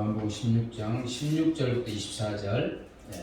요한복음 16장 16절부터 24절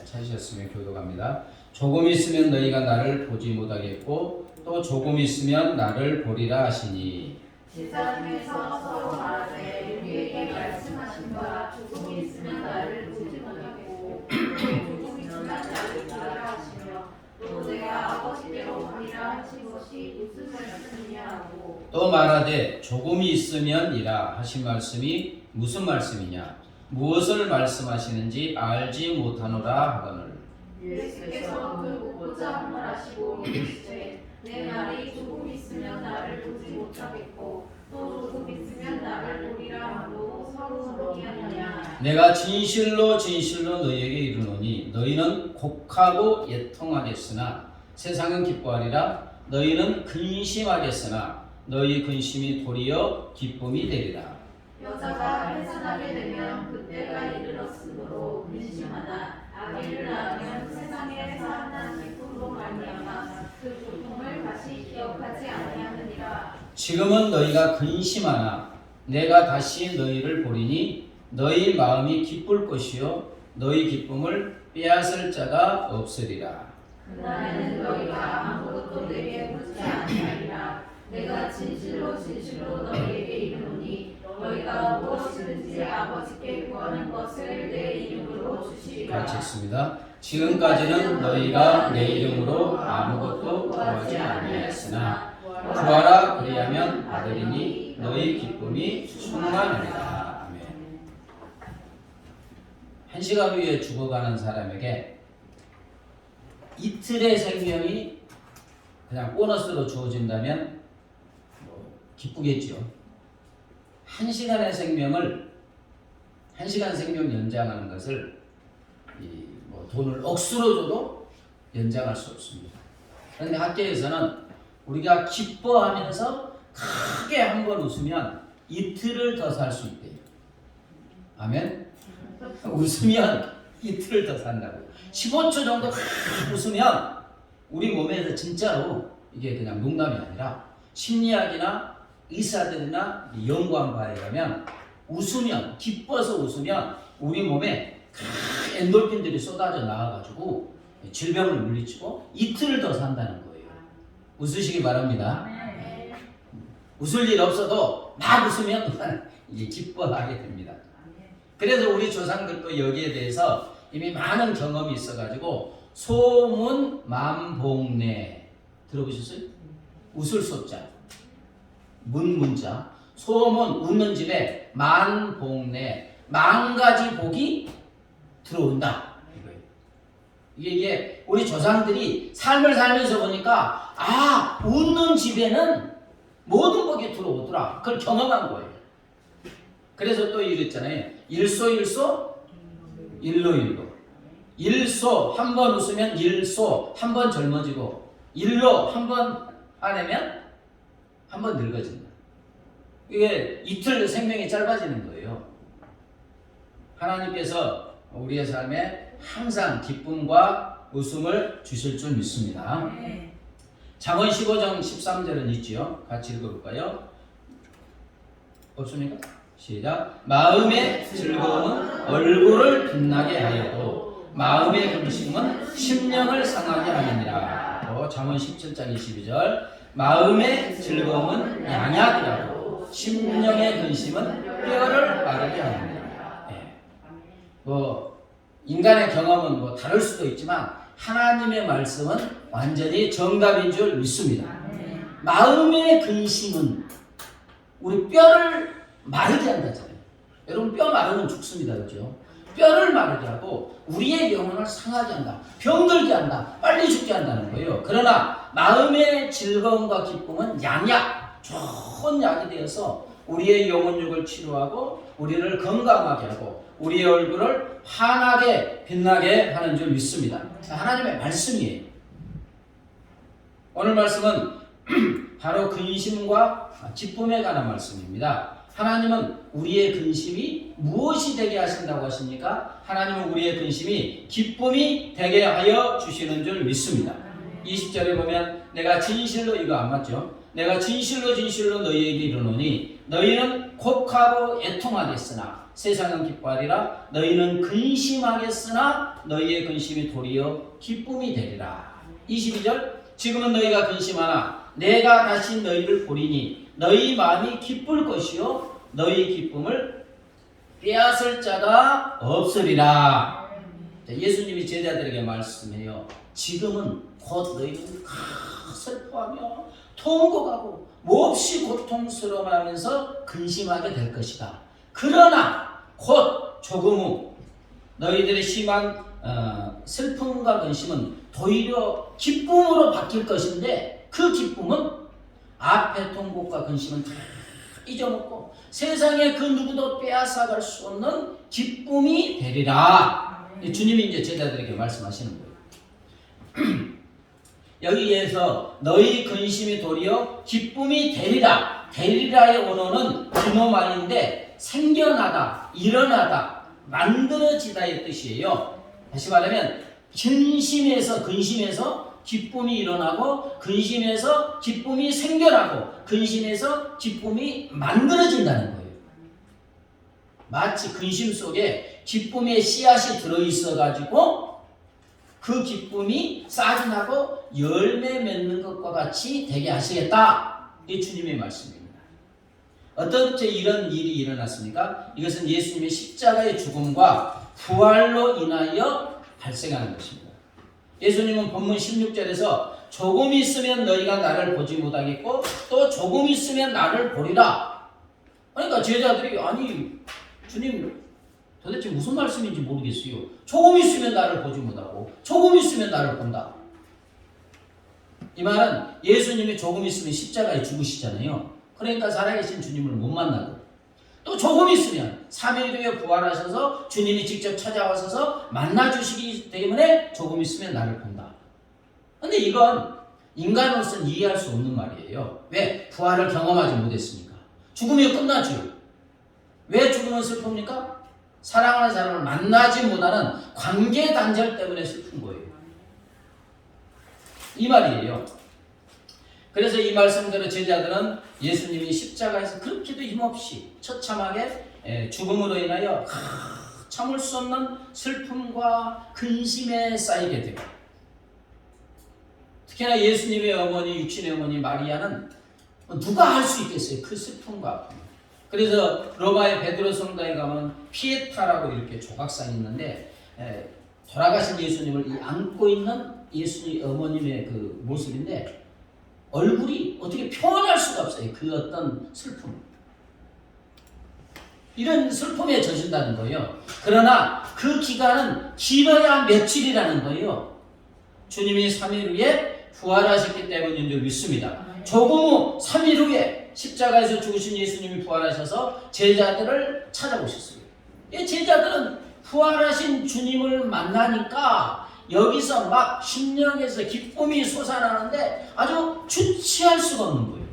찾으셨으면 교독합니다. 조금 있으면 너희가 나를 보지 못하겠고 또 조금 있으면 나를 보리라 하시니 제자중에서 서로 말하되 우리에게 말씀하신 바 조금 있으면 나를 보지 못하겠고 조금 있으면 나를 보리라 하시며 또 내가 아버지께로 가리라 하신 것이 무슨 말씀이냐 하고 또 말하되 조금이 있으면이라 하신 말씀이 무슨 말씀이냐 무엇을 말씀하시는지 알지 못하노라 하거늘 예수께서 그 묻고자 한말하시고 이르시되 내 말이 조금 있으면 나를 보지 못하겠고 또 조금 있으면 나를 보리라 하고 서로 논의하느냐. 내가 진실로 진실로 너희에게 이르노니 너희는 곡하고 애통하겠으나 세상은 기뻐하리라. 너희는 근심하겠으나 너희 근심이 도리어 기쁨이 되리라. 여자가 해산하게 되면 그때가 이르렀으므로 근심하나 아기를 낳으면 세상에 사한 기쁨으로 말미암아 그 고통을 다시 기억하지 아니하느니라. 지금은 너희가 근심하나 내가 다시 너희를 보리니 너희 마음이 기쁠 것이요 너희 기쁨을 빼앗을 자가 없으리라. 그날에는 너희가 아무것도 내게 묻지 아니하리라. 내가 진실로 진실로 너희에게 이르노니 너희가 무엇이든지 아버지께 구하는 것을 내 이름으로 주시리라. 같이 읽습니다. 지금까지는 너희가 내 이름으로 아무것도 구하지 아니하였으나 구하라 그리하면 받으리니 너희 기쁨이 충만하리라. 아멘. 한 시간 후에 죽어가는 사람에게 이틀의 생명이 그냥 보너스로 주어진다면 기쁘겠죠. 한 시간의 생명을 한 시간 생명 연장하는 것을 돈을 억수로 줘도 연장할 수 없습니다. 그런데 학교에서는 우리가 기뻐하면서 크게 한번 웃으면 이틀을 더 살 수 있대요. 아멘. 웃으면 이틀을 더 산다고요. 15초 정도 웃으면 우리 몸에서 진짜로 이게 그냥 농담이 아니라 심리학이나 의사들이나 연구한 바에 의하면 웃으면 기뻐서 웃으면 우리 몸에 엔돌핀들이 쏟아져 나와가지고 질병을 물리치고 이틀을 더 산다는 거예요. 웃으시기 바랍니다. 웃을 일 없어도 막 웃으면 이게 기뻐하게 됩니다. 그래서 우리 조상들도 여기에 대해서 이미 많은 경험이 있어가지고 소문 만복내 들어보셨어요? 웃을 소자 문자 소문 웃는 집에 만복내 만가지 복이 들어온다 이거예요. 이게 우리 조상들이 삶을 살면서 보니까 웃는 집에는 모든 복이 들어오더라. 그걸 경험한 거예요. 그래서 또 이랬잖아요. 일소일소 일로일로 일소 한 번 웃으면 일소 한 번 젊어지고 일로 한 번 화내면 한 번 늙어진다. 이게 이틀 생명이 짧아지는 거예요. 하나님께서 우리의 삶에 항상 기쁨과 웃음을 주실 줄 믿습니다. 잠언 15장 13절은 있지요. 같이 읽어볼까요? 없습니까? 시작. 마음의 즐거움은 얼굴을 빛나게 하여도 마음의 근심은 심령을 상하게 하느니라. 또 잠언 17장 22절. 마음의 즐거움은 양약이라도 심령의 근심은 뼈를 마르게 하느니라. 인간의 경험은 다를 수도 있지만 하나님의 말씀은 완전히 정답인 줄 믿습니다. 마음의 근심은 우리 뼈를 마르게 한다잖아요. 여러분 뼈 마르면 죽습니다. 그렇죠? 뼈를 마르게 하고 우리의 영혼을 상하게 한다. 병들게 한다. 빨리 죽게 한다는 거예요. 그러나 마음의 즐거움과 기쁨은 양약, 좋은 약이 되어서 우리의 영혼육을 치료하고 우리를 건강하게 하고 우리의 얼굴을 환하게 빛나게 하는 줄 믿습니다. 하나님의 말씀이에요. 오늘 말씀은 바로 근심과 기쁨에 관한 말씀입니다. 하나님은 우리의 근심이 무엇이 되게 하신다고 하십니까? 하나님은 우리의 근심이 기쁨이 되게 하여 주시는 줄 믿습니다. 20절에 보면 내가 진실로 이거 안 맞죠? 내가 진실로 진실로 너희에게 이르노니 너희는 곡하고 애통하겠으나 세상은 기뻐하리라. 너희는 근심하겠으나 너희의 근심이 도리어 기쁨이 되리라. 22절 지금은 너희가 근심하나 내가 다시 너희를 보리니 너희 마음이 기쁠 것이요 너희 기쁨을 빼앗을 자가 없으리라. 예수님이 제자들에게 말씀해요. 지금은 곧 너희는 슬퍼하며 통곡하고 몹시 고통스러워하면서 근심하게 될 것이다. 그러나 곧 조금 후 너희들의 심한 슬픔과 근심은 도리어 기쁨으로 바뀔 것인데 그 기쁨은 앞의 통곡과 근심은 다 잊어먹고 세상에 그 누구도 빼앗아갈 수 없는 기쁨이 되리라. 주님이 이제 제자들에게 말씀하시는 거예요. 여기에서 너희 근심이 도리어 기쁨이 되리라. 되리라의 원어는 규모 말인데 생겨나다, 일어나다, 만들어지다의 뜻이에요. 다시 말하면 근심에서 기쁨이 일어나고 근심에서 기쁨이 생겨나고 근심에서 기쁨이 만들어진다는 거예요. 마치 근심 속에 기쁨의 씨앗이 들어있어가지고 그 기쁨이 싹이 나고 열매 맺는 것과 같이 되게 하시겠다. 이게 주님의 말씀입니다. 어떻게 이런 일이 일어났습니까? 이것은 예수님의 십자가의 죽음과 부활로 인하여 발생하는 것입니다. 예수님은 본문 16절에서 조금 있으면 너희가 나를 보지 못하겠고 또 조금 있으면 나를 보리라. 그러니까 제자들이 아니 주님 도대체 무슨 말씀인지 모르겠어요. 조금 있으면 나를 보지 못하고 조금 있으면 나를 본다. 이 말은 예수님이 조금 있으면 십자가에 죽으시잖아요. 그러니까 살아계신 주님을 못 만나고 또 조금 있으면 3일 뒤에 부활하셔서 주님이 직접 찾아와서 만나주시기 때문에 조금 있으면 나를 본다. 근데 이건 인간으로서는 이해할 수 없는 말이에요. 왜? 부활을 경험하지 못했으니까. 죽으면 끝나죠. 왜 죽으면 슬픕니까? 사랑하는 사람을 만나지 못하는 관계 단절 때문에 슬픈 거예요. 이 말이에요. 그래서 이 말씀대로 제자들은 예수님이 십자가에서 그렇게도 힘없이 처참하게 죽음으로 인하여 참을 수 없는 슬픔과 근심에 쌓이게 되고 특히나 예수님의 어머니, 육신의 어머니 마리아는 누가 할 수 있겠어요? 그 슬픔과 아픔. 그래서 로마의 베드로 성당에 가면 피에타라고 이렇게 조각상이 있는데 돌아가신 예수님을 안고 있는 예수님 어머님의 그 모습인데 얼굴이 어떻게 표현할 수가 없어요. 그 어떤 슬픔. 이런 슬픔에 젖은다는 거예요. 그러나 그 기간은 길어야 며칠이라는 거예요. 주님이 3일 후에 부활하셨기 때문인 줄 믿습니다. 조금 후 3일 후에 십자가에서 죽으신 예수님이 부활하셔서 제자들을 찾아오셨어요. 제자들은 부활하신 주님을 만나니까 여기서 막 심령에서 기쁨이 솟아나는데 아주 주체할 수가 없는 거예요.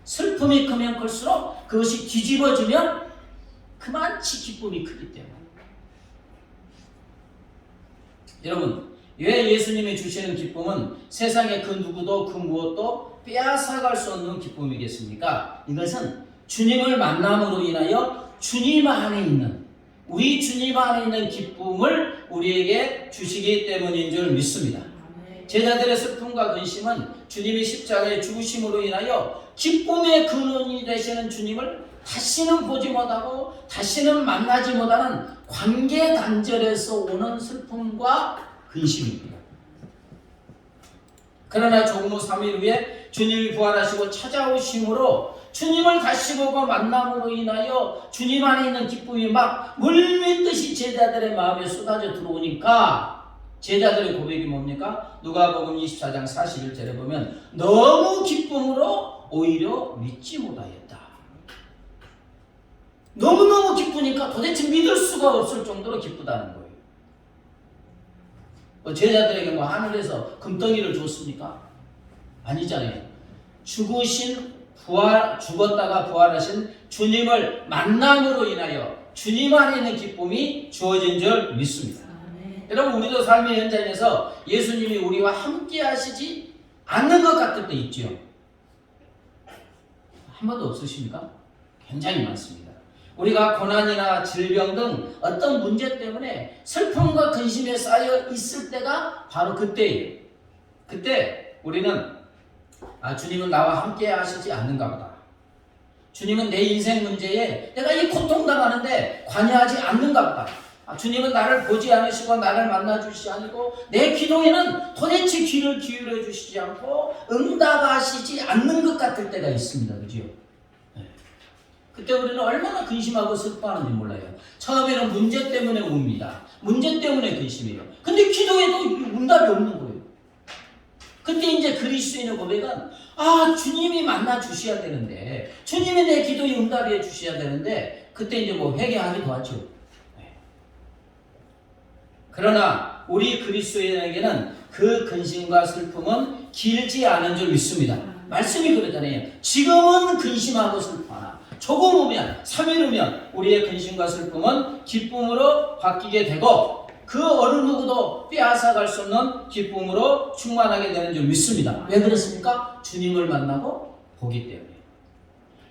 슬픔이 크면 클수록 그것이 뒤집어지면 그만치 기쁨이 크기 때문에. 여러분, 왜 예수님이 주시는 기쁨은 세상의 그 누구도 그 무엇도 빼앗아갈 수 없는 기쁨이겠습니까? 이것은 주님을 만남으로 인하여 주님 안에 있는 우리 주님 안에 있는 기쁨을 우리에게 주시기 때문인 줄 믿습니다. 제자들의 슬픔과 근심은 주님이 십자가에 죽으심으로 인하여 기쁨의 근원이 되시는 주님을 다시는 보지 못하고 다시는 만나지 못하는 관계 단절에서 오는 슬픔과 근심입니다. 그러나 조금 후 3일 후에 주님이 부활하시고 찾아오심으로 주님을 다시 보고 만남으로 인하여 주님 안에 있는 기쁨이 막 물밀듯이 제자들의 마음에 쏟아져 들어오니까 제자들의 고백이 뭡니까? 누가복음 24장 41절에 보면 너무 기쁨으로 오히려 믿지 못하였다. 너무너무 기쁘니까 도대체 믿을 수가 없을 정도로 기쁘다는 거예요. 제자들에게 뭐 하늘에서 금덩이를 줬습니까? 아니잖아요. 죽었다가 부활하신 주님을 만남으로 인하여 주님 안에 있는 기쁨이 주어진 줄 믿습니다. 여러분, 우리도 삶의 현장에서 예수님이 우리와 함께 하시지 않는 것 같을 때 있죠. 한 번도 없으십니까? 굉장히 많습니다. 우리가 고난이나 질병 등 어떤 문제 때문에 슬픔과 근심에 쌓여 있을 때가 바로 그때예요. 그때 우리는 주님은 나와 함께 하시지 않는가 보다. 주님은 내 인생 문제에 내가 이 고통당하는데 관여하지 않는가 보다. 주님은 나를 보지 않으시고 나를 만나주시지 않고 내 기도에는 도대체 귀를 기울여 주시지 않고 응답하시지 않는 것 같을 때가 있습니다. 그죠? 그때 우리는 얼마나 근심하고 슬퍼하는지 몰라요. 처음에는 문제 때문에 웁니다. 문제 때문에 근심해요. 근데 기도에도 응답이 없는 거예요. 그때 이제 그리스도인의 고백은 주님이 만나 주셔야 되는데, 주님이 내 기도에 응답해 주셔야 되는데, 그때 이제 뭐 회개하기도 하죠. 그러나 우리 그리스도인에게는 그 근심과 슬픔은 길지 않은 줄 믿습니다. 말씀이 그러잖아요. 지금은 근심하고 슬퍼하나 조금 후면 3일 후면 우리의 근심과 슬픔은 기쁨으로 바뀌게 되고 그 어느 누구도 빼앗아갈 수 없는 기쁨으로 충만하게 되는 줄 믿습니다. 왜 그렇습니까? 주님을 만나고 보기 때문에.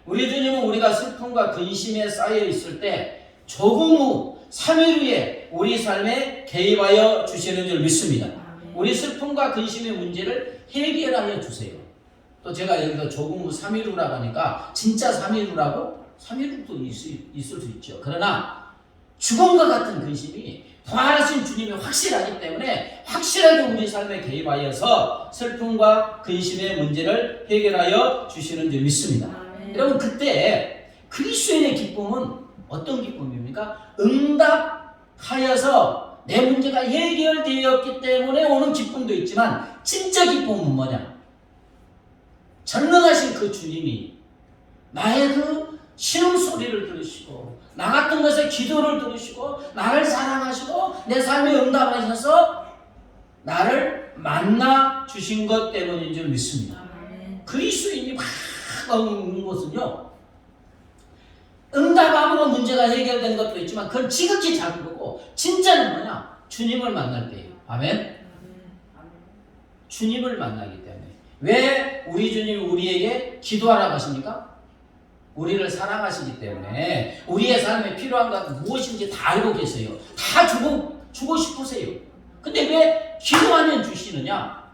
우리 주님은 우리가 슬픔과 근심에 쌓여 있을 때 조금 후 3일 후에 우리 삶에 개입하여 주시는 줄 믿습니다. 우리 슬픔과 근심의 문제를 해결하여 주세요. 또 제가 여기서 조금 후 3일 후라고 하니까 진짜 3일 후라고? 3일 후도 있을 수 있죠. 그러나 죽음과 같은 근심이 부활하신 주님이 확실하기 때문에 확실하게 우리 삶에 개입하여서 슬픔과 근심의 문제를 해결하여 주시는 줄 믿습니다. 여러분 그때 그리스도인의 기쁨은 어떤 기쁨입니까? 응답하여서 내 문제가 해결되었기 때문에 오는 기쁨도 있지만 진짜 기쁨은 뭐냐? 전능하신 그 주님이 나의 그 신음소리를 들으시고 나 같은 것의 기도를 들으시고 나를 사랑하시고 내 삶에 응답하셔서 나를 만나 주신 것 때문인 줄 믿습니다. 그리스도인이 막 오는 것은요, 응답함으로 문제가 해결된 것도 있지만 그건 지극히 작은 거고 진짜는 뭐냐? 주님을 만날 때예요. 아멘? 주님을 만나기 때문에. 왜 우리 주님이 우리에게 기도하라고 하십니까? 우리를 사랑하시기 때문에 우리의 삶에 필요한 것 무엇인지 다 알고 계세요. 다 주고 싶으세요. 근데 왜 기도하면 주시느냐?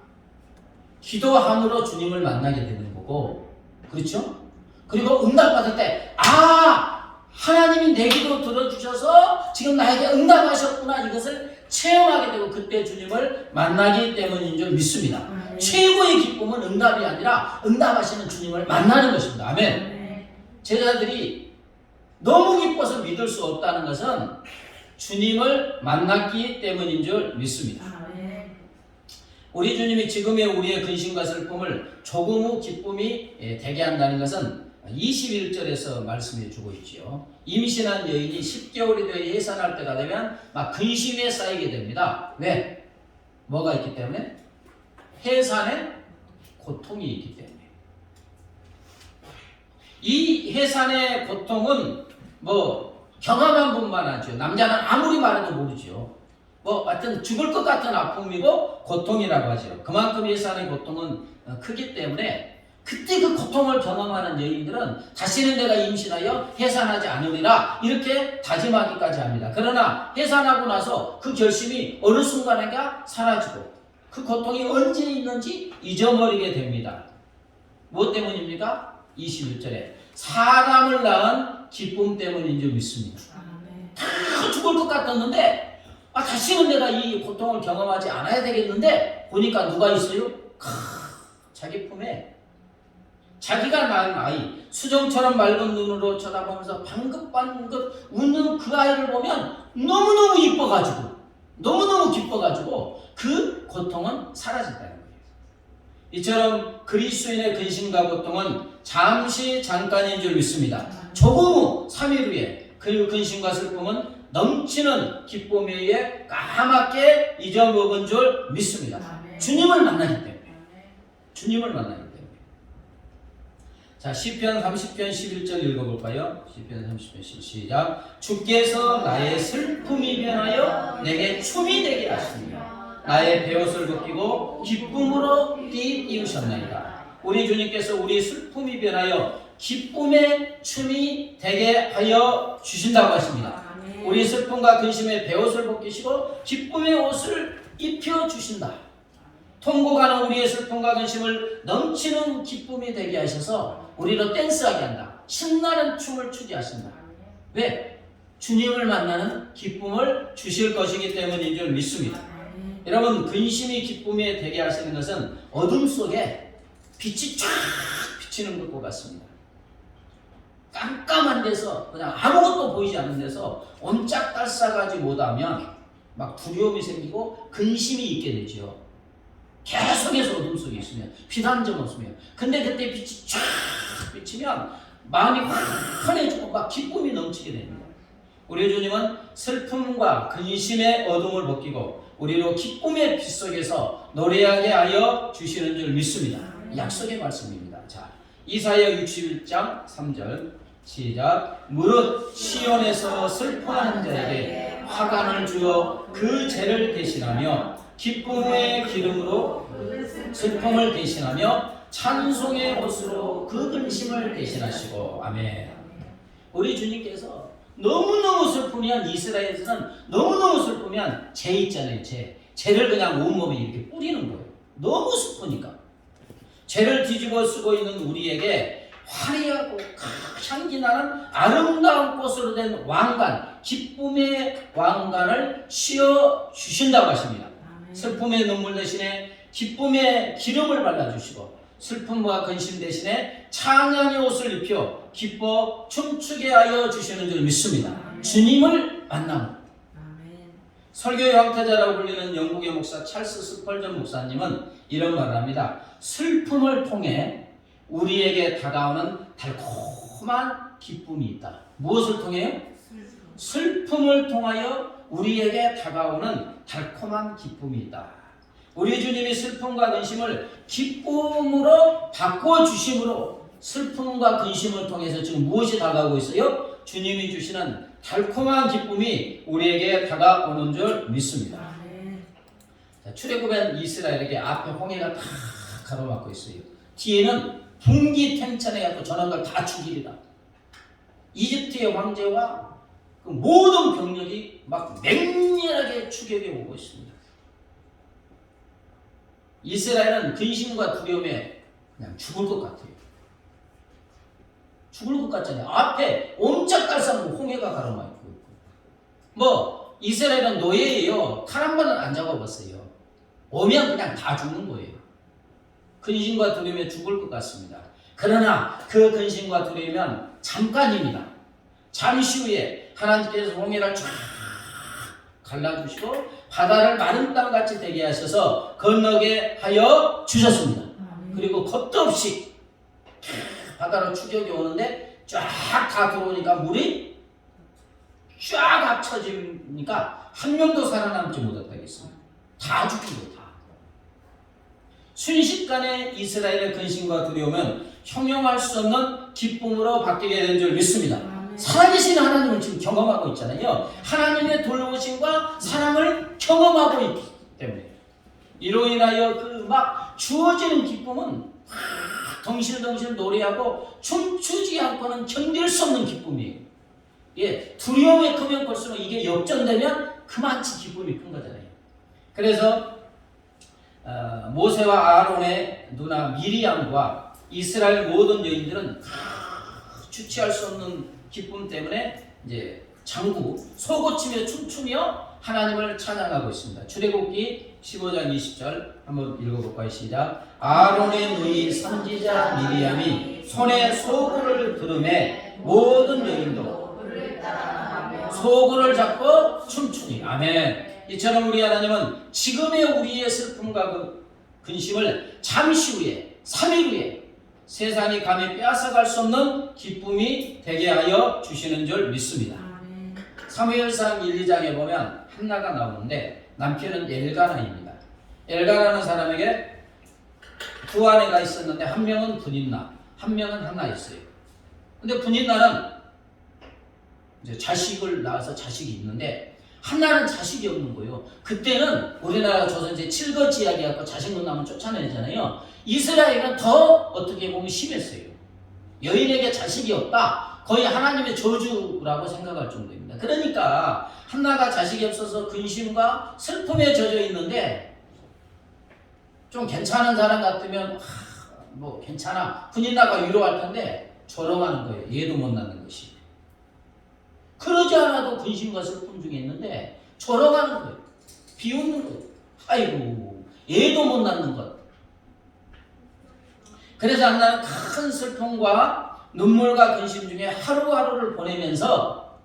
기도함으로 주님을 만나게 되는 거고, 그렇죠? 그리고 응답받을 때 하나님이 내 기도 들어주셔서 지금 나에게 응답하셨구나, 이것을 체험하게 되고 그때 주님을 만나기 때문인 줄 믿습니다. 최고의 기쁨은 응답이 아니라 응답하시는 주님을 만나는 것입니다. 아멘. 제자들이 너무 기뻐서 믿을 수 없다는 것은 주님을 만났기 때문인 줄 믿습니다. 우리 주님이 지금의 우리의 근심과 슬픔을 조금 후 기쁨이 되게 한다는 것은 21절에서 말씀해 주고 있지요. 임신한 여인이 10개월이 되어 해산할 때가 되면 막 근심에 쌓이게 됩니다. 왜? 뭐가 있기 때문에? 해산에 고통이 있기 때문에. 이 해산의 고통은 뭐 경험한 분만 하죠. 남자는 아무리 말해도 모르죠. 하여튼 죽을 것 같은 아픔이고 고통이라고 하죠. 그만큼 해산의 고통은 크기 때문에 그때 그 고통을 경험하는 여인들은 다시는 내가 임신하여 해산하지 않으리라 이렇게 다짐하기까지 합니다. 그러나 해산하고 나서 그 결심이 어느 순간인가 사라지고 그 고통이 언제 있는지 잊어버리게 됩니다. 무엇 때문입니까? 21절에 사람을 낳은 기쁨 때문인 줄 믿습니다. 다 죽을 것 같았는데 다시는 내가 이 고통을 경험하지 않아야 되겠는데 보니까 누가 있어요? 자기 품에 자기가 낳은 아이, 수정처럼 맑은 눈으로 쳐다보면서 방긋방긋 웃는 그 아이를 보면 너무너무 이뻐가지고 너무너무 기뻐가지고 그 고통은 사라진다는 거예요. 이처럼 그리스도인의 근심과 고통은 잠깐인 줄 믿습니다. 조금 후 3일 후에 그 근심과 슬픔은 넘치는 기쁨에 의해 까맣게 잊어먹은 줄 믿습니다. 주님을 만나기 때문에. 주님을 만나기 때문에. 자, 시편 30편 11절 읽어볼까요? 시편 30편 11절 시작. 주께서 나의 슬픔이 변하여 내게 춤이 되게 하시며 나의 베옷을 벗기고 기쁨으로 띠우셨나이다. 우리 주님께서 우리 슬픔이 변하여 기쁨의 춤이 되게 하여 주신다고 하십니다. 우리 슬픔과 근심의 베옷을 벗기시고 기쁨의 옷을 입혀 주신다. 통곡하는 우리의 슬픔과 근심을 넘치는 기쁨이 되게 하셔서 우리로 댄스하게 한다. 신나는 춤을 추게 하신다. 왜? 주님을 만나는 기쁨을 주실 것이기 때문인 줄 믿습니다. 여러분, 근심이 기쁨이 되게 하시는 것은 어둠 속에 빛이 쫙 비치는 것과 같습니다. 깜깜한 데서 그냥 아무것도 보이지 않는 데서 옴짝달싹하지 못하면 막 두려움이 생기고 근심이 있게 되죠. 계속해서 어둠 속에 있으면 빛 한 점 없으면. 근데 그때 빛이 쫙 비치면 마음이 환해지고 막 기쁨이 넘치게 됩니다. 우리 주님은 슬픔과 근심의 어둠을 벗기고 우리로 기쁨의 빛 속에서 노래하게 하여 주시는 줄 믿습니다. 약속의 말씀입니다. 자, 이사야 61장 3절 시작. 무릇 시온에서 슬퍼하는 자에게 화관을 주어 그 죄를 대신하며 기쁨의 기름으로 슬픔을 대신하며 찬송의 옷으로 그 근심을 대신하시고. 아멘. 우리 주님께서 너무너무 슬프면, 이스라엘에서는 너무너무 슬프면 죄 있잖아요. 죄를 그냥 온몸에 이렇게 뿌리는 거예요. 너무 슬프니까. 죄를 뒤집어 쓰고 있는 우리에게 화려하고 향기 나는 아름다운 꽃으로 된 왕관, 기쁨의 왕관을 씌워 주신다고 하십니다. 슬픔의 눈물 대신에 기쁨의 기름을 발라주시고 슬픔과 근심 대신에 찬양의 옷을 입혀 기뻐 춤추게 하여 주시는 줄 믿습니다. 주님을 만나는 설교의 황태자라고 불리는 영국의 목사 찰스 스펄전 목사님은 이런 말을 합니다. 슬픔을 통해 우리에게 다가오는 달콤한 기쁨이 있다. 무엇을 통해요? 슬픔을 통하여 우리에게 다가오는 달콤한 기쁨이 있다. 우리 주님이 슬픔과 근심을 기쁨으로 바꿔주심으로 슬픔과 근심을 통해서 지금 무엇이 다가오고 있어요? 주님이 주시는 달콤한 기쁨이 우리에게 다가오는 줄 믿습니다. 자, 출애굽한 이스라엘에게 앞에 홍해가 다 가로막고 있어요. 뒤에는 분기탱천해가지고 저런 걸 다 죽이리라. 이집트의 황제와 그 모든 병력이 막 맹렬하게 추격해 오고 있습니다. 이스라엘은 근심과 두려움에 그냥 죽을 것 같아요. 죽을 것 같잖아요. 앞에 옴짝달싹 홍해가 가로막고 있고. 뭐 이스라엘은 노예예요. 칼 한 번은 안 잡아봤어요. 오면 그냥 다 죽는 거예요. 근심과 두려움에 죽을 것 같습니다. 그러나 그 근심과 두려움은 잠깐입니다. 잠시 후에 하나님께서 홍해를 쫙 갈라주시고 바다를 마른 땅같이 되게 하셔서 건너게 하여 주셨습니다. 그리고 겁도 없이 바다로 추격이 오는데 쫙 다 들어오니까 물이 쫙 합쳐지니까 한 명도 살아남지 못하겠습니다. 다 죽은 거예요. 다. 순식간에 이스라엘의 근심과 두려움은 형용할 수 없는 기쁨으로 바뀌게 된 줄 믿습니다. 살아계신 하나님을 지금 경험하고 있잖아요. 하나님의 돌보심과 사랑을 경험하고 있기 때문에 이로 인하여 그 막 주어지는 기쁨은 덩실덩실 노래하고 춤추지 않고는 견딜 수 없는 기쁨이에요. 예, 두려움이 크면 클수록 이게 역전되면 그만치 기쁨이 큰 거잖아요. 그래서 모세와 아론의 누나 미리암과 이스라엘 모든 여인들은 주체할 수 없는 기쁨 때문에 이제 장구 소고치며 춤추며 하나님을 찬양하고 있습니다. 출애굽기 15장 20절 한번 읽어볼까요? 시작. 아론의 누이 선지자 미리암이 손에 소구를 들음에 모든 여인도 소구를 잡고 춤추니. 아멘. 이처럼 우리 하나님은 지금의 우리의 슬픔과 근심을 잠시 후에 3일 후에 세상이 감히 빼앗아갈 수 없는 기쁨이 되게 하여 주시는 줄 믿습니다. 사무엘상 1, 2장에 보면 한나가 나오는데 남편은 엘가나입니다. 엘가나는 사람에게 두 아내가 있었는데 한 명은 분인나, 한 명은 한나였어요. 근데 분인나는 이제 자식을 낳아서 자식이 있는데 한나는 자식이 없는 거예요. 그때는 우리나라 조선제 칠거지 이야기하고 자식 못 낳으면 쫓아내잖아요. 이스라엘은 더 어떻게 보면 심했어요. 여인에게 자식이 없다. 거의 하나님의 저주라고 생각할 정도입니다. 그러니까 한나가 자식이 없어서 근심과 슬픔에 젖어 있는데 좀 괜찮은 사람 같으면 뭐 괜찮아. 군인 나가 위로할 텐데 조롱하는 거예요. 얘도 못 낳는 것이. 그러지 않아도 근심과 슬픔 중에 있는데 조롱하는 거예요. 비웃는 거예요. 아이고 얘도 못 낳는 것. 그래서 한나는 큰 슬픔과 눈물과 근심 중에 하루하루를 보내면서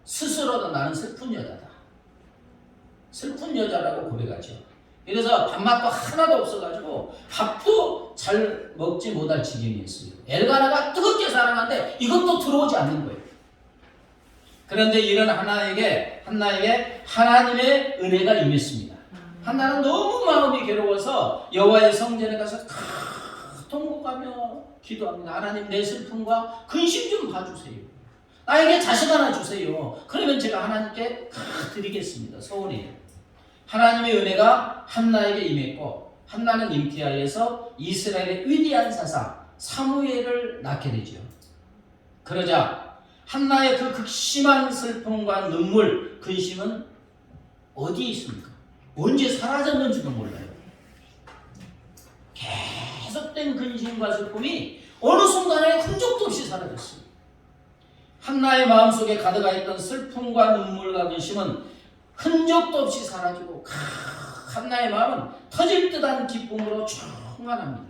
스스로도 나는 슬픈 여자다. 슬픈 여자라고 고백하죠. 그래서 밥맛도 하나도 없어가지고 밥도 잘 먹지 못할 지경이었어요. 엘가나가 뜨겁게 사랑하는데 이것도 들어오지 않는 거예요. 그런데 이런 한나에게 하나님의 은혜가 임했습니다. 한나는 너무 마음이 괴로워서 여호와의 성전에 가서 통곡하며 기도합니다. 하나님 내 슬픔과 근심 좀 봐주세요. 나에게 자식 하나 주세요. 그러면 제가 하나님께 드리겠습니다. 소원이에요. 하나님의 은혜가 한나에게 임했고 한나는 잉태하여서 이스라엘의 위대한 사상 사무엘을 낳게 되죠. 그러자 한나의 그 극심한 슬픔과 눈물, 근심은 어디에 있습니까? 언제 사라졌는지도 몰라요. 계속된 근심과 슬픔이 어느 순간에 흔적도 없이 사라졌어요. 한나의 마음속에 가득하 있던 슬픔과 눈물과 근심은 흔적도 없이 사라지고 한나의 마음은 터질 듯한 기쁨으로 충만합니다.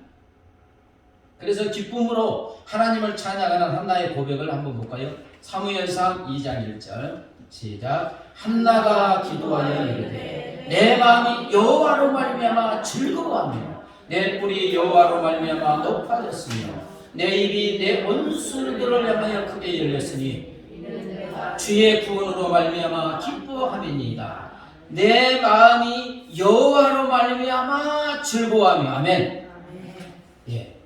그래서 기쁨으로 하나님을 찬양하는 한나의 고백을 한번 볼까요? 사무엘상 2장 1절 시작. 한나가 기도하여 이르되 내 마음이 여호와로 말미암아 즐거워하며 내 뿔이 여호와로 말미암아 높아졌으며 내 입이 내 원수들을 향하여 크게 열렸으니 주의 구원으로 말미암아 기뻐하매니이다. 내 마음이 여호와로 말미암아 즐거워하며 아멘. 예.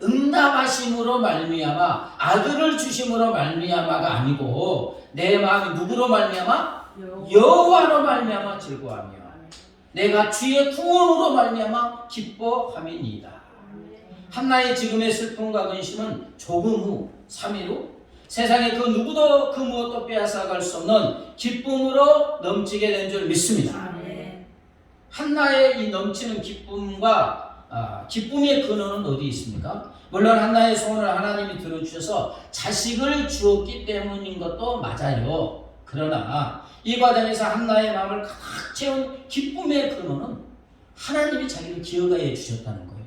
응답하심으로 말미암아 아들을 주심으로 말미암아가 아니고 내 마음이 누구로 말미암아 여호와로 말미암아 즐거워하며 내가 주의 구원으로 말미암아 기뻐함이니이다. 한나의 지금의 슬픔과 근심은 조금 후 3일 후 세상에 그 누구도 그 무엇도 빼앗아갈 수 없는 기쁨으로 넘치게 된 줄 믿습니다. 한나의 이 넘치는 기쁨과 기쁨의 근원은 어디 있습니까? 물론 한나의 소원을 하나님이 들어주셔서 자식을 주었기 때문인 것도 맞아요. 그러나 이 과정에서 한나의 마음을 가득 채운 기쁨의 근원은 하나님이 자기를 기억하여 주셨다는 거예요.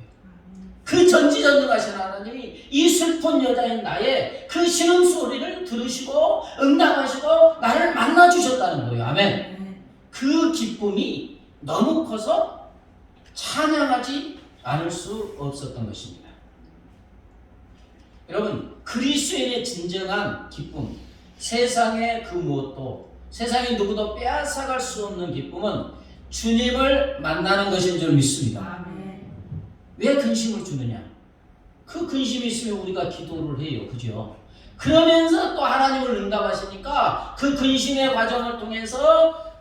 그 전지전능하신 하나님이 이 슬픈 여자인 나의 그 신음소리를 들으시고 응답하시고 나를 만나주셨다는 거예요. 아멘. 그 기쁨이 너무 커서 찬양하지 않을 수 없었던 것입니다. 여러분, 그리스도인의 진정한 기쁨, 세상의 그 무엇도, 세상의 누구도 빼앗아갈 수 없는 기쁨은 주님을 만나는 것인 줄 믿습니다. 왜 근심을 주느냐? 그 근심이 있으면 우리가 기도를 해요. 그죠? 그러면서 또 하나님을 응답하시니까 그 근심의 과정을 통해서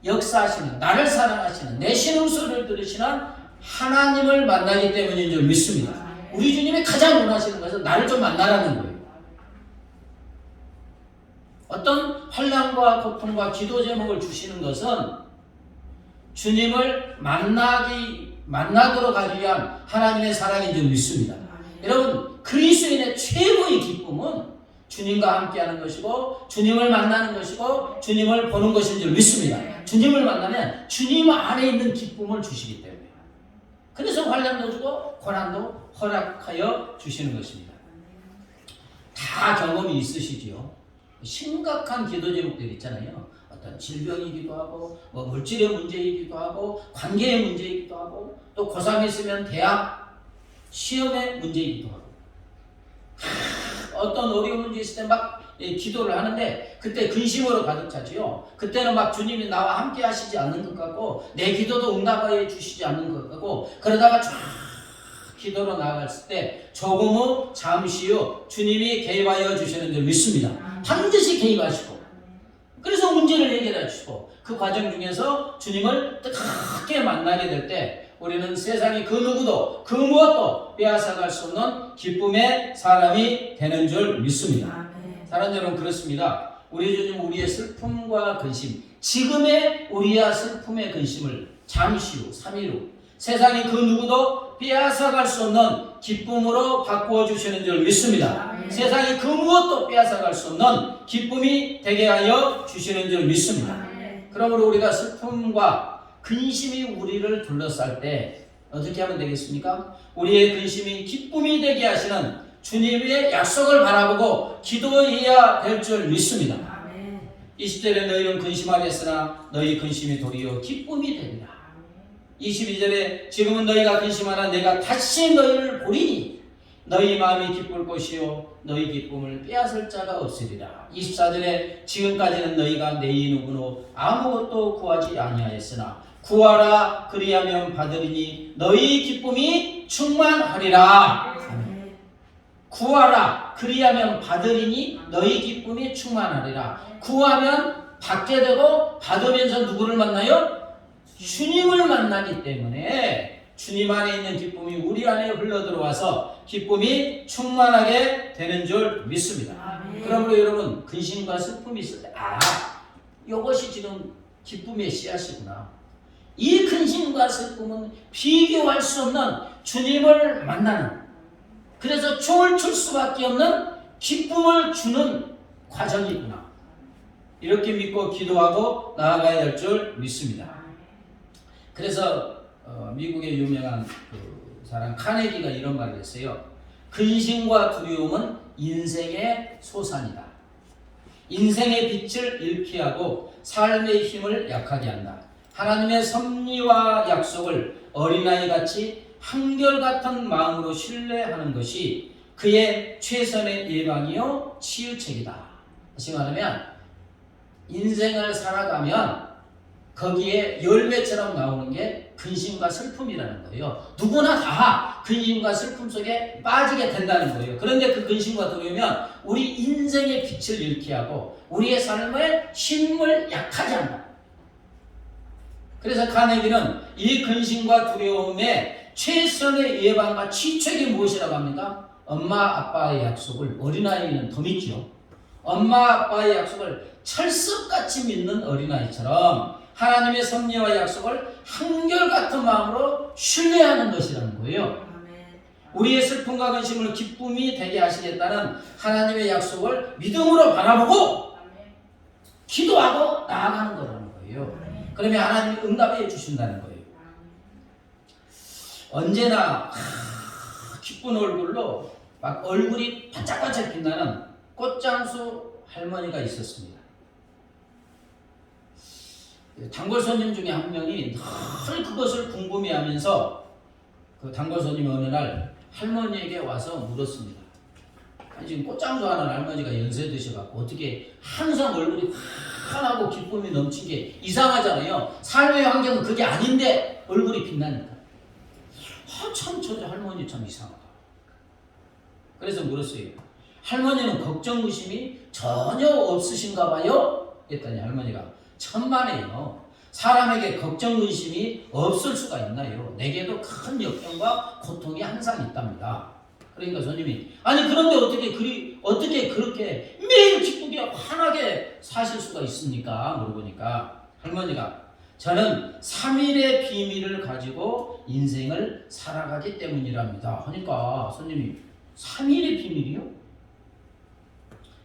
역사하시는, 나를 사랑하시는, 내 신음소리를 들으시는 하나님을 만나기 때문인 줄 믿습니다. 우리 주님이 가장 원하시는 것은 나를 좀 만나라는 거예요. 어떤 환난과 고통과 기도 제목을 주시는 것은 주님을 만나도록 하기 위한 하나님의 사랑인 줄 믿습니다. 여러분, 그리스도인의 최고의 기쁨은 주님과 함께하는 것이고 주님을 만나는 것이고 주님을 보는 것인 줄 믿습니다. 주님을 만나면 주님 안에 있는 기쁨을 주시기 때문에 그래서 환난도 주고 고난도 허락하여 주시는 것입니다. 다 경험이 있으시지요. 심각한 기도 제목들 있잖아요. 어떤 질병이기도 하고 뭐 물질의 문제이기도 하고 관계의 문제이기도 하고 또 고3 있으면 대학 시험의 문제이기도 하고 어떤 어려운 문제 있을 때 막 기도를 하는데 그때 근심으로 가득 차지요. 그때는 막 주님이 나와 함께 하시지 않는 것 같고 내 기도도 응답하여 주시지 않는 것 같고 그러다가 쫙 기도로 나아갔을 때 조금 후 잠시 후 주님이 개입하여 주시는 줄 믿습니다. 반드시 개입하시고 그래서 문제를 해결해 주시고 그 과정 중에서 주님을 뜨겁게 만나게 될 때 우리는 세상이 그 누구도 그 무엇도 빼앗아갈 수 없는 기쁨의 사람이 되는 줄 믿습니다. 사랑하는 여러분, 그렇습니다. 우리 주님 우리의 슬픔과 근심, 지금의 우리의 슬픔의 근심을 잠시 후 3일 후 세상이 그 누구도 빼앗아갈 수 없는 기쁨으로 바꾸어 주시는 줄 믿습니다. 세상이 그 무엇도 빼앗아갈 수 없는 기쁨이 되게 하여 주시는 줄 믿습니다. 그러므로 우리가 슬픔과 근심이 우리를 둘러쌀 때 어떻게 하면 되겠습니까? 우리의 근심이 기쁨이 되게 하시는 주님의 약속을 바라보고 기도해야 될 줄 믿습니다. 20절에 너희는 근심하겠으나 너희 근심이 도리어 기쁨이 되리라. 22절에 지금은 너희가 근심하나 내가 다시 너희를 보리니 너희 마음이 기쁠 것이요 너희 기쁨을 빼앗을 자가 없으리라. 24절에 지금까지는 너희가 내 이름으로 아무것도 구하지 아니하였으나 구하라 그리하면 받으리니 너희 기쁨이 충만하리라. 구하라 그리하면 받으리니 너희 기쁨이 충만하리라. 구하면 받게 되고 받으면서 누구를 만나요? 주님을 만나기 때문에 주님 안에 있는 기쁨이 우리 안에 흘러들어와서 기쁨이 충만하게 되는 줄 믿습니다. 그러므로 여러분 근심과 슬픔이 있을 때 이것이 지금 기쁨의 씨앗이구나. 이 근심과 슬픔은 비교할 수 없는 주님을 만나는, 그래서 춤을 출 수밖에 없는 기쁨을 주는 과정이구나. 이렇게 믿고 기도하고 나아가야 될 줄 믿습니다. 그래서 미국의 유명한 그 사람 카네기가 이런 말을 했어요. 근심과 두려움은 인생의 소산이다. 인생의 빛을 잃게 하고 삶의 힘을 약하게 한다. 하나님의 섭리와 약속을 어린아이같이 한결같은 마음으로 신뢰하는 것이 그의 최선의 예방이요 치유책이다. 다시 말하면 인생을 살아가면 거기에 열매처럼 나오는 게 근심과 슬픔이라는 거예요. 누구나 다 근심과 슬픔 속에 빠지게 된다는 거예요. 그런데 그 근심과 두려우면 우리 인생의 빛을 잃게 하고 우리의 삶의 힘을 약하게 한다. 그래서 카네기는 이 근심과 두려움의 최선의 예방과 치유책이 무엇이라고 합니까? 엄마 아빠의 약속을, 어린아이는 더 믿죠. 엄마 아빠의 약속을 철석같이 믿는 어린아이처럼 하나님의 섭리와 약속을 한결같은 마음으로 신뢰하는 것이라는 거예요. 우리의 슬픔과 근심을 기쁨이 되게 하시겠다는 하나님의 약속을 믿음으로 바라보고 기도하고 나아가는 거라는 거예요. 그러면 하나님이 응답해 주신다는 거예요. 언제나 기쁜 얼굴로 막 얼굴이 반짝반짝 빛나는 꽃장수 할머니가 있었습니다. 단골 손님 중에 한 명이 늘 그것을 궁금해하면서 그 단골 손님이 어느 날 할머니에게 와서 물었습니다. 아니, 지금 꽃장수 하는 할머니가 연세 드셔갖고 어떻게 항상 얼굴이 환하고 기쁨이 넘친 게 이상하잖아요. 삶의 환경은 그게 아닌데 얼굴이 빛나니까. 참 저 할머니 참 이상하다. 그래서 물었어요. 할머니는 걱정 의심이 전혀 없으신가 봐요? 했더니 할머니가 천만에요. 사람에게 걱정 의심이 없을 수가 있나요? 내게도 큰 역경과 고통이 항상 있답니다. 그러니까 손님이 아니 그런데 어떻게 그렇게 매일 기쁘게 환하게 사실 수가 있습니까? 물어보니까 할머니가 저는 3일의 비밀을 가지고 인생을 살아가기 때문이랍니다. 하니까 손님이 3일의 비밀이요?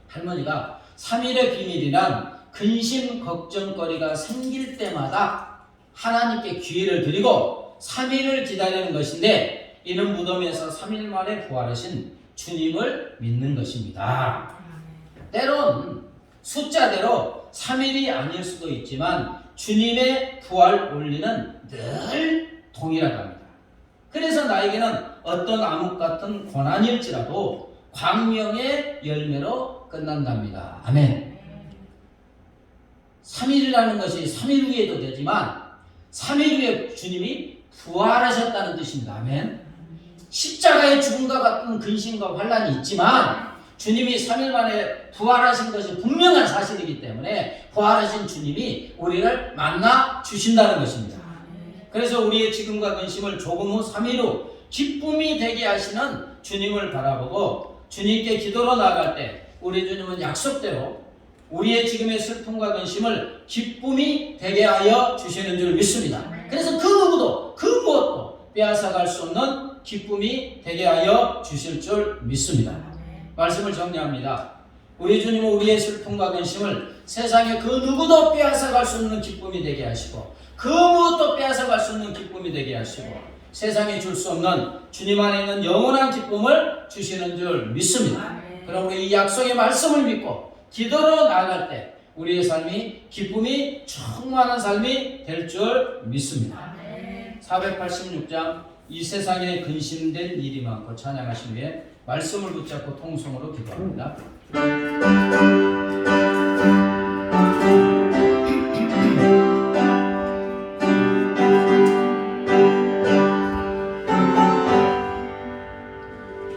할머니가 3일의 비밀이란 근심 걱정거리가 생길 때마다 하나님께 기회를 드리고 3일을 기다리는 것인데 이는 무덤에서 3일 만에 부활하신 주님을 믿는 것입니다. 때론 숫자대로 3일이 아닐 수도 있지만 주님의 부활 원리는 늘 동일하답니다. 그래서 나에게는 어떤 암흑 같은 고난일지라도 광명의 열매로 끝난답니다. 아멘. 3일이라는 것이 3일 후에도 되지만 3일 후에 주님이 부활하셨다는 뜻입니다. 아멘. 십자가의 죽음과 같은 근심과 환란이 있지만 주님이 3일 만에 부활하신 것이 분명한 사실이기 때문에 부활하신 주님이 우리를 만나 주신다는 것입니다. 그래서 우리의 지금과 근심을 조금 후 3일 후 기쁨이 되게 하시는 주님을 바라보고 주님께 기도로 나아갈 때 우리 주님은 약속대로 우리의 지금의 슬픔과 근심을 기쁨이 되게 하여 주시는 줄 믿습니다. 그래서 그 누구도 그 무엇도 빼앗아갈 수 없는 기쁨이 되게 하여 주실 줄 믿습니다. 말씀을 정리합니다. 우리 주님은 우리의 슬픔과 근심을 세상에 그 누구도 빼앗아갈 수 없는 기쁨이 되게 하시고 그 무엇도 빼앗아갈 수 없는 기쁨이 되게 하시고 세상에 줄 수 없는 주님 안에 있는 영원한 기쁨을 주시는 줄 믿습니다. 그럼 우리 이 약속의 말씀을 믿고 기도로 나아갈 때 우리의 삶이 기쁨이 충만한 삶이 될 줄 믿습니다. 486장 이 세상에 근심된 일이 많고 찬양하신 후에 말씀을 붙잡고 통성으로 기도합니다.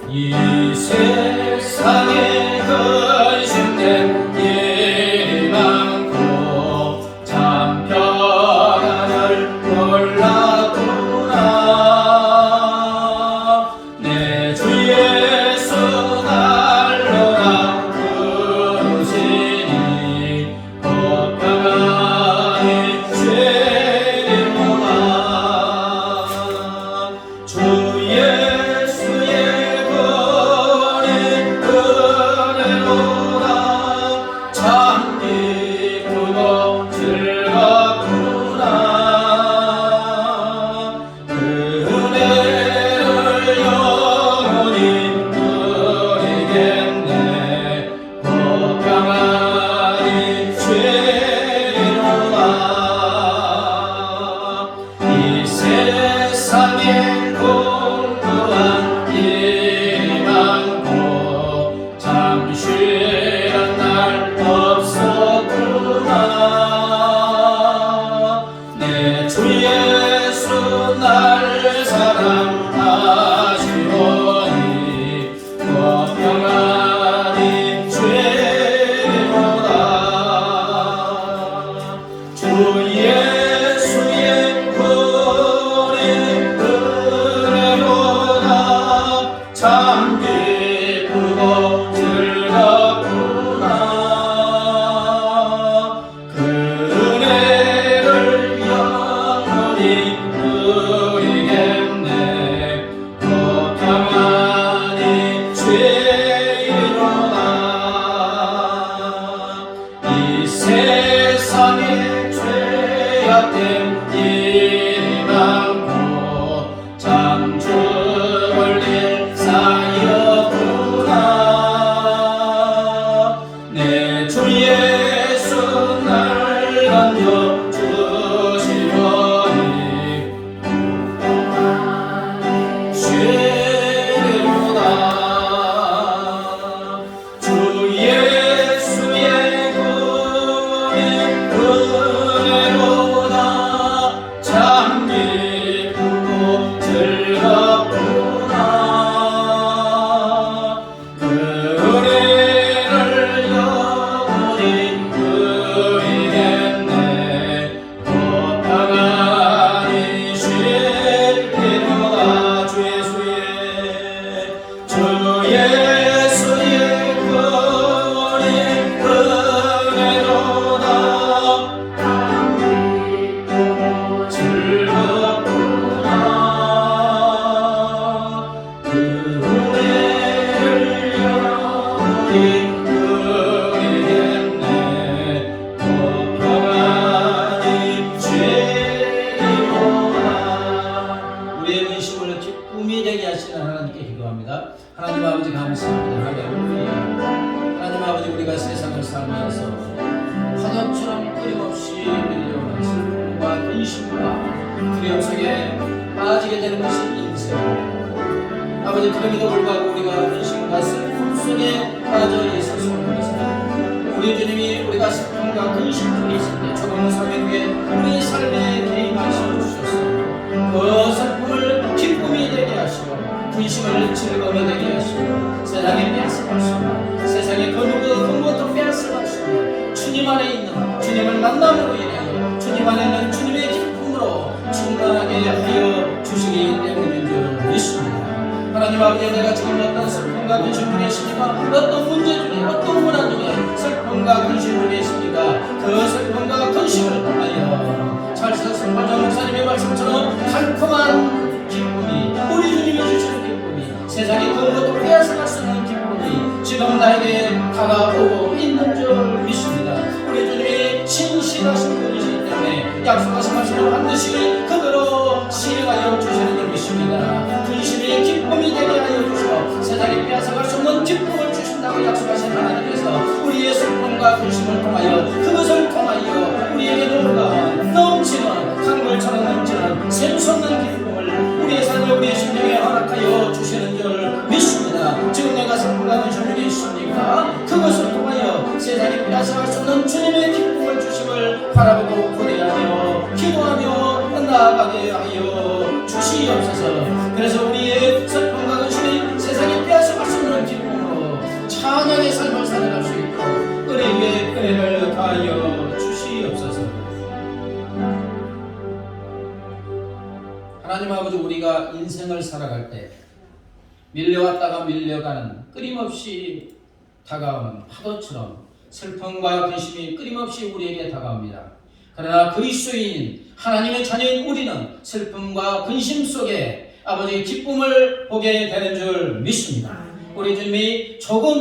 이 세상에 근심된 일이 많고 참 평안을 몰랐구나. 내 주 예수 날로나 부르시니 그 평안이 죄리로다. 주 예수의 참 기쁘고 즐겁구나. 그 은혜를 영원히 누리겠네. 그 평안이 죄리로다. 이 세상에 공고한 일이 많고 참 쉬는 날 없었구나. 내 주 예수 날 사랑하시오니 그 평안이 죄로다. 주 예수의 은혜로다. 참 기쁘고 즐겁구나. 그 은혜를 영원히 누리겠네. 그 평안이 죄로다. 이 세상에 죄악된 일이 많고 참 죽을 일 쌓였구나. 내 주 예수 날 건져 주시오니 죄로다. 주 예수의 은혜로다. 참 기쁘고 즐겁구나. 그 은혜를 영원히 누리겠네. 그 평안이 쉬리로다. 주 예수의 은혜로다. 즐겁구나. 그 은혜를 영원히 누리겠네. 그 평안이 죄리로다. 우리의 근심을 기쁨이 되게 하시는 하나님께 기도합니다. 하나님 아버지 감사합니다. 할렐루야. 하나님 아버지 우리가 세상을 살면서 파도처럼 끊임없이 밀려오는 슬픔과 근심과 두려움 속에 빠지게 되는 것이 인생입니다. 아버지 그럼에도 불구하고 우리가 근심과 슬픔 속에 빠져 있어서 우리 주님이 우리가 슬픔과 근심 중에 있을 때 조금 삶의 후에 우리 삶에 개입하시어 주셨습니다. 그 슬픔을 기쁨이 되게 하시고 근심을 즐거움이 되게 하시고 세상에 빼앗아갈 수 없는 만남으로 인하여 주님 안에는 주님의 기쁨으로 충만하게 하여 주시기 때문인 줄 믿습니다. 하나님 아버지, 내가 지금 어떤 슬픔과 근심 중에 있습니까? 어떤 문제 중에, 어떤 고난 중에 슬픔과 근심 중에 있습니까? 그 슬픔과 근심을 통하여 찰스 박정 목사님의 말씀처럼 달콤한 기쁨이, 우리 주님이 주시는 기쁨이, 세상이 그 것도 빼앗아갈 수 없는 기쁨이 지금 나에게 다가오고 있는 줄 믿습니다. 우리 주님이 신실하신 분이시기 때문에 약속하신 말씀을 반드시 그대로 시행하여 주시는 줄 믿습니다. 근심이 기쁨이 되게 하여 주시고 세상에 빼앗아갈 수 없는 기쁨을 주신다고 약속하신 하나님께서 우리의 슬픔과 근심을 통하여, 그것을 통하여 우리에게 넘치는 강물처럼 넘치는 샘솟는 기쁨을 우리의 삶을, 우리의 심령에 허락하여 주시는 줄 믿습니다. 지금 내가 슬픔과 근심 중에 있습니까? 그것을 통하여 세상에 빼앗아갈 수 없는 주님의 기쁨을 주심을 바라보고 고대하며 기도하며 나아가게 하여 주시옵소서. 그래서 우리의 슬픔과 근심이 세상에 빼앗아갈 수 없는 기쁨으로 찬양의 삶을 살아갈 수 있도록 은혜 위에 은혜를 더하여 주시옵소서. 하나님 아버지, 우리가 인생을 살아갈 때 밀려왔다가 밀려가는 끊임없이 다가오는 파도처럼 슬픔과 근심이 끊임없이 우리에게 다가옵니다. 그러나 그리스도인인 하나님의 자녀인 우리는 슬픔과 근심 속에 아버지의 기쁨을 보게 되는 줄 믿습니다. 우리 주님이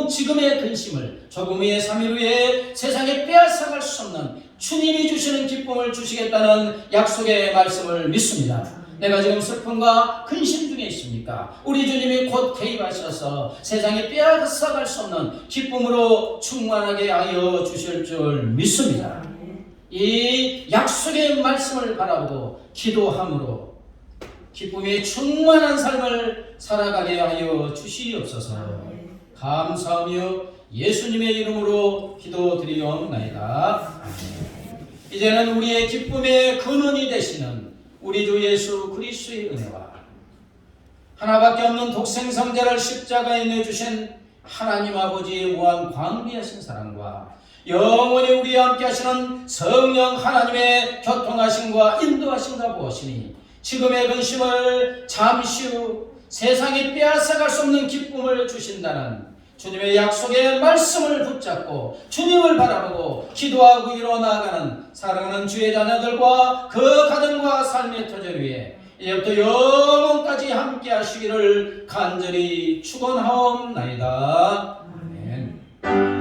지금의 근심을 조금 후에 3일 후에 세상에 빼앗아갈 수 없는 주님이 주시는 기쁨을 주시겠다는 약속의 말씀을 믿습니다. 내가 지금 슬픔과 근심 중에 있습니까? 우리 주님이 곧 개입하셔서 세상에 빼앗아갈 수 없는 기쁨으로 충만하게 하여 주실 줄 믿습니다. 이 약속의 말씀을 바라보고 기도함으로 기쁨이 충만한 삶을 살아가게 하여 주시옵소서. 감사하며 예수님의 이름으로 기도드리옵나이다. 이제는 우리의 기쁨의 근원이 되시는 우리 주 예수 그리스도의 은혜와 하나밖에 없는 독생성자를 십자가에 내주신 하나님 아버지의 무한 광비하신 사랑과 영원히 우리와 함께 하시는 성령 하나님의 교통하심과 인도하심과 보시니 지금의 근심을 잠시 후 세상에 빼앗아갈 수 없는 기쁨을 주신다는 주님의 약속의 말씀을 붙잡고 주님을 바라보고 기도하고 일어나가는 사랑하는 주의 자녀들과 그 가정과 삶의 터전 위에 이제부터 영원까지 함께 하시기를 간절히 축원하옵나이다. 아멘.